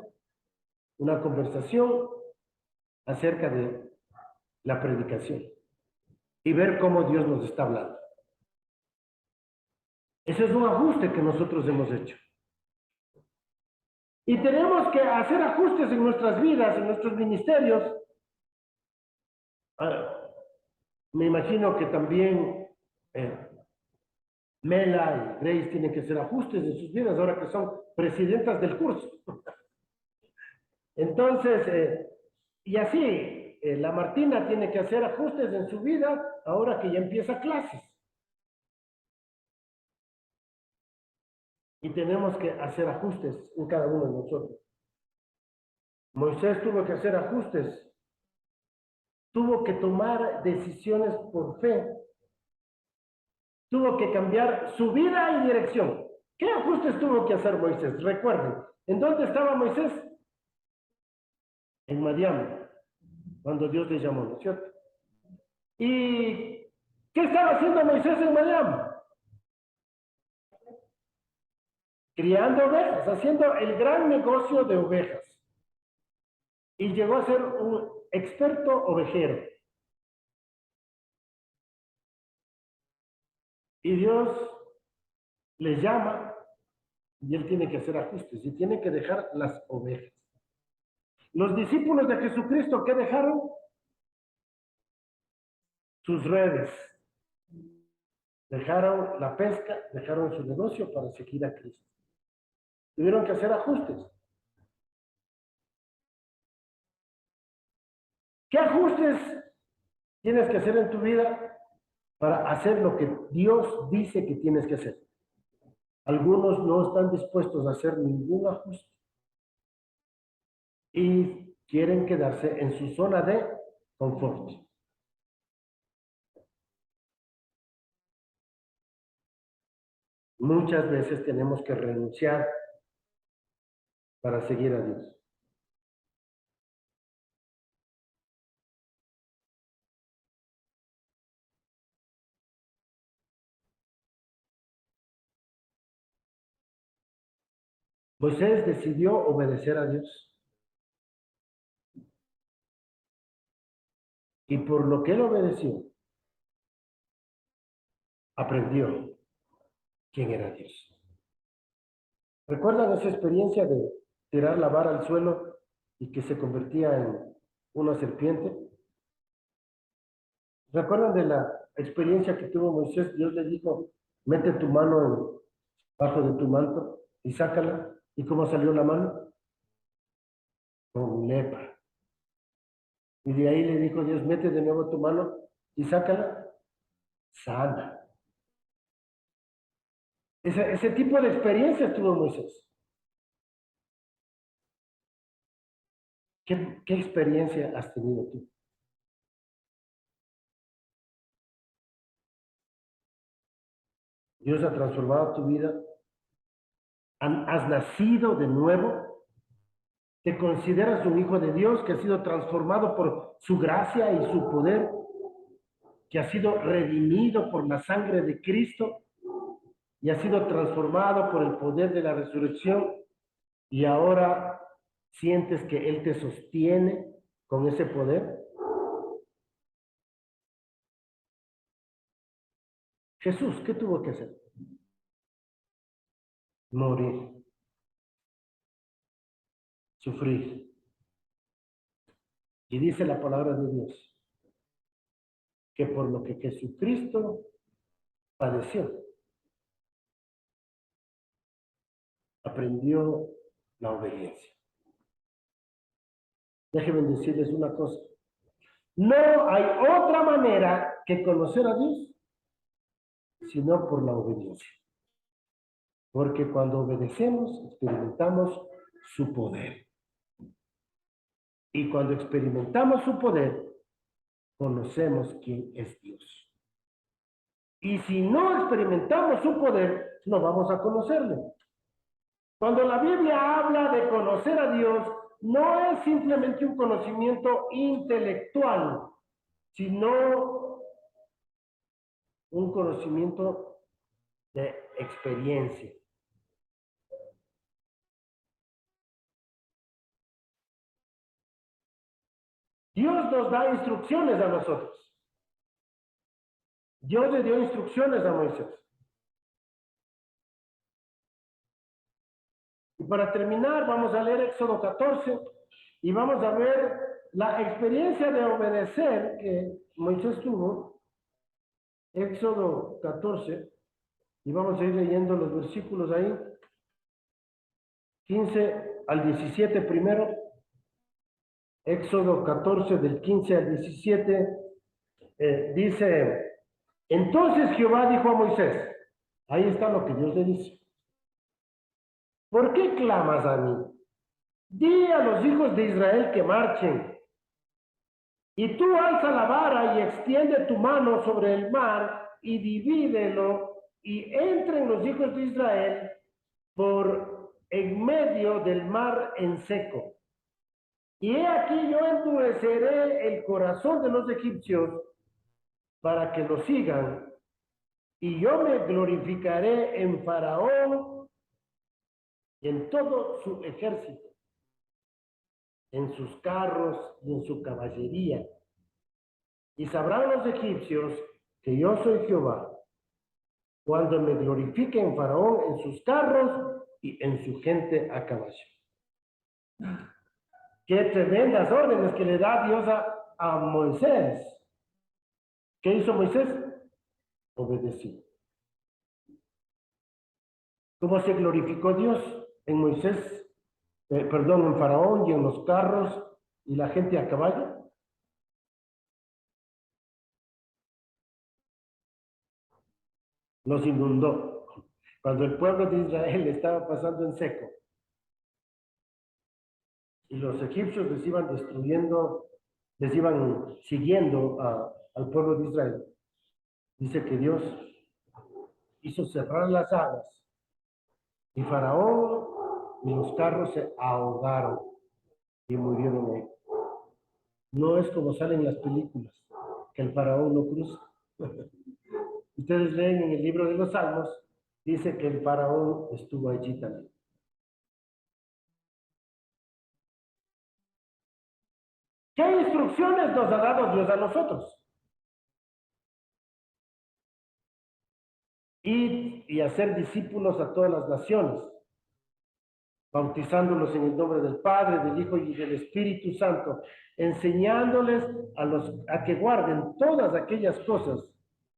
S1: una conversación acerca de la predicación y ver cómo Dios nos está hablando. Ese es un ajuste que nosotros hemos hecho. Y tenemos que hacer ajustes en nuestras vidas, en nuestros ministerios. Me imagino que también Mela y Grace tienen que hacer ajustes en sus vidas ahora que son presidentas del curso. Entonces, y así, la Martina tiene que hacer ajustes en su vida ahora que ya empieza clases. Y tenemos que hacer ajustes en cada uno de nosotros. Moisés tuvo que hacer ajustes tuvo que tomar decisiones por fe. Tuvo que cambiar su vida y dirección. ¿Qué ajustes tuvo que hacer Moisés? Recuerden, ¿en dónde estaba Moisés? En Madián, cuando Dios le llamó, ¿no es cierto? ¿Y qué estaba haciendo Moisés en Madián? Criando ovejas, haciendo el gran negocio de ovejas. Y llegó a ser un experto ovejero. Y Dios le llama y él tiene que hacer ajustes y tiene que dejar las ovejas. Los discípulos de Jesucristo, ¿qué dejaron? Sus redes. Dejaron la pesca, dejaron su negocio para seguir a Cristo. Tuvieron que hacer ajustes. ¿Qué ajustes tienes que hacer en tu vida para hacer lo que Dios dice que tienes que hacer? Algunos no están dispuestos a hacer ningún ajuste y quieren quedarse en su zona de confort. Muchas veces tenemos que renunciar para seguir a Dios. Moisés decidió obedecer a Dios. Y por lo que él obedeció, aprendió quién era Dios. ¿Recuerdan esa experiencia de tirar la vara al suelo y que se convertía en una serpiente? ¿Recuerdan de la experiencia que tuvo Moisés? Dios le dijo, mete tu mano bajo de tu manto y sácala. ¿Y cómo salió la mano? Con lepra. Y de ahí le dijo Dios, mete de nuevo tu mano y sácala sana. Ese tipo de experiencias tuvo Moisés. ¿Qué experiencia has tenido tú? Dios ha transformado tu vida. Has nacido de nuevo. Te consideras un hijo de Dios que ha sido transformado por su gracia y su poder, que ha sido redimido por la sangre de Cristo y ha sido transformado por el poder de la resurrección y ahora sientes que Él te sostiene con ese poder. Jesús, ¿qué tuvo que hacer? Morir, sufrir. Y dice la palabra de Dios que por lo que Jesucristo padeció, aprendió la obediencia. Déjenme decirles una cosa. No hay otra manera que conocer a Dios sino por la obediencia. Porque cuando obedecemos, experimentamos su poder. Y cuando experimentamos su poder, conocemos quién es Dios. Y si no experimentamos su poder, no vamos a conocerle. Cuando la Biblia habla de conocer a Dios, no es simplemente un conocimiento intelectual, sino un conocimiento de experiencia. Dios nos da instrucciones a nosotros. Dios le dio instrucciones a Moisés. Y para terminar, vamos a leer Éxodo 14 y vamos a ver la experiencia de obedecer que Moisés tuvo. Éxodo 14, y vamos a ir leyendo los versículos ahí. 15 al 17 primero. Éxodo 14 del 15 al 17 dice, entonces Jehová dijo a Moisés, ahí está lo que Dios le dice, ¿por qué clamas a mí? Di a los hijos de Israel que marchen. Y tú alza la vara y extiende tu mano sobre el mar y divídelo y entren los hijos de Israel por en medio del mar en seco. Y he aquí yo endureceré el corazón de los egipcios para que lo sigan, y yo me glorificaré en Faraón y en todo su ejército, en sus carros y en su caballería. Y sabrán los egipcios que yo soy Jehová, cuando me glorifique en Faraón, en sus carros y en su gente a caballo. Qué tremendas órdenes que le da Dios a Moisés. ¿Qué hizo Moisés? Obedeció. ¿Cómo se glorificó Dios en Moisés? Perdón, en Faraón y en los carros y la gente a caballo. Los inundó. Cuando el pueblo de Israel estaba pasando en seco y los egipcios les iban destruyendo, les iban siguiendo al pueblo de Israel, dice que Dios hizo cerrar las aguas y Faraón y los carros se ahogaron y murieron ahí. No es como salen las películas, que el faraón no cruza. Ustedes leen en el libro de los Salmos, dice que el faraón estuvo allí también. ¿Qué instrucciones nos ha dado Dios a nosotros? Ir y hacer discípulos a todas las naciones, bautizándolos en el nombre del Padre, del Hijo y del Espíritu Santo, enseñándoles a que guarden todas aquellas cosas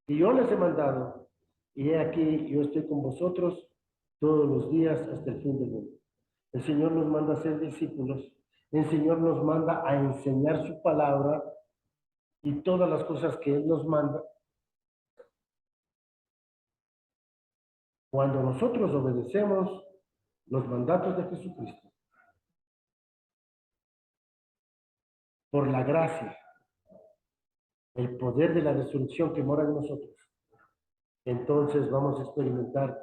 S1: que yo les he mandado. Y he aquí, yo estoy con vosotros todos los días hasta el fin del mundo. El Señor nos manda a ser discípulos. El Señor nos manda a enseñar su palabra y todas las cosas que Él nos manda. Cuando nosotros obedecemos los mandatos de Jesucristo, por la gracia, el poder de la resurrección que mora en nosotros, entonces vamos a experimentar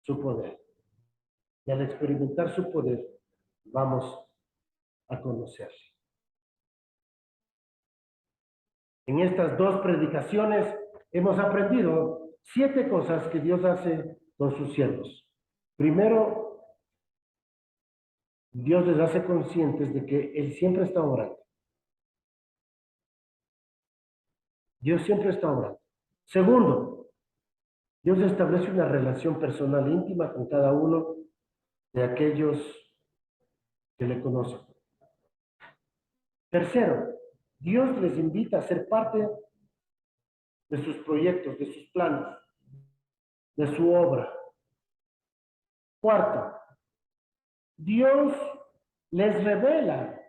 S1: su poder. Y al experimentar su poder, vamos a conocerle. En estas dos predicaciones hemos aprendido 7 cosas que Dios hace con sus siervos. Primero, Dios les hace conscientes de que Él siempre está obrando. Dios siempre está obrando. Segundo, Dios establece una relación personal íntima con cada uno de aquellos que le conocen. Tercero, Dios les invita a ser parte de sus proyectos, de sus planes, de su obra. Cuarto, Dios les revela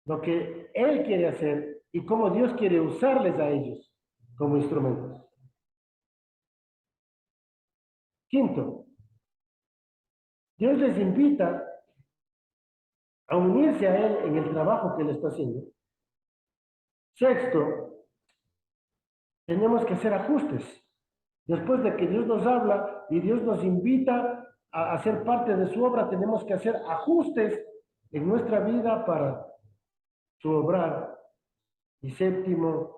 S1: lo que Él quiere hacer y cómo Dios quiere usarles a ellos como instrumentos. Quinto, Dios les invita a unirse a Él en el trabajo que Él está haciendo. Sexto, tenemos que hacer ajustes. Después de que Dios nos habla y Dios nos invita a hacer parte de su obra, tenemos que hacer ajustes en nuestra vida para su obrar. Y séptimo,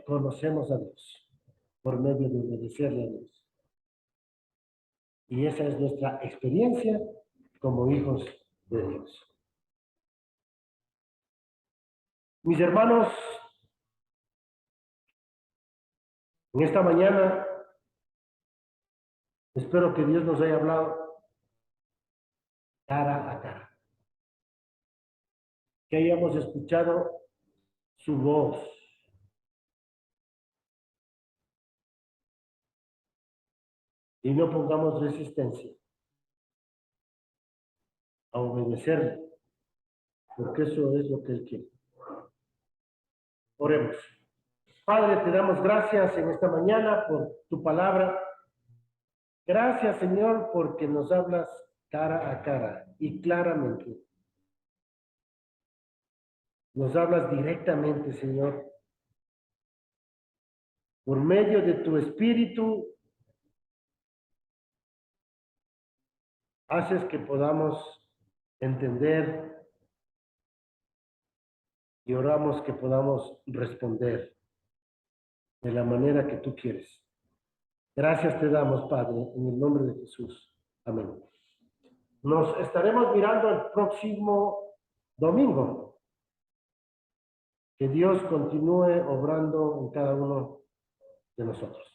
S1: conocemos a Dios por medio de obedecerle a Dios. Y esa es nuestra experiencia como hijos de Dios. Mis hermanos, en esta mañana espero que Dios nos haya hablado cara a cara. Que hayamos escuchado su voz. Y no pongamos resistencia a obedecerle, porque eso es lo que Él quiere. Oremos. Padre, te damos gracias en esta mañana por tu palabra. Gracias, Señor, porque nos hablas cara a cara y claramente. Nos hablas directamente, Señor. Por medio de tu Espíritu, haces que podamos entender y oramos que podamos responder de la manera que tú quieres. Gracias te damos, Padre, en el nombre de Jesús. Amén. Nos estaremos mirando el próximo domingo. Que Dios continúe obrando en cada uno de nosotros.